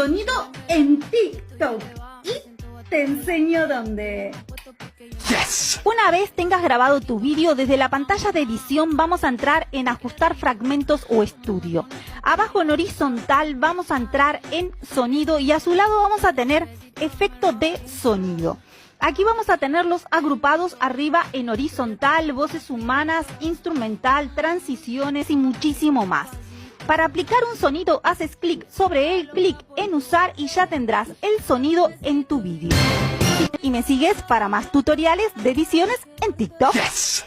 sonido en TikTok. Y te enseño dónde. Yes. Una vez tengas grabado tu vídeo, desde la pantalla de edición vamos a entrar en ajustar fragmentos o estudio. Abajo en horizontal vamos a entrar en sonido y a su lado vamos a tener efecto de sonido. Aquí vamos a tenerlos agrupados arriba en horizontal, voces humanas, instrumental, transiciones y muchísimo más. Para aplicar un sonido haces clic sobre él, clic en usar y ya tendrás el sonido en tu vídeo. Y me sigues para más tutoriales de ediciones en TikTok. Yes.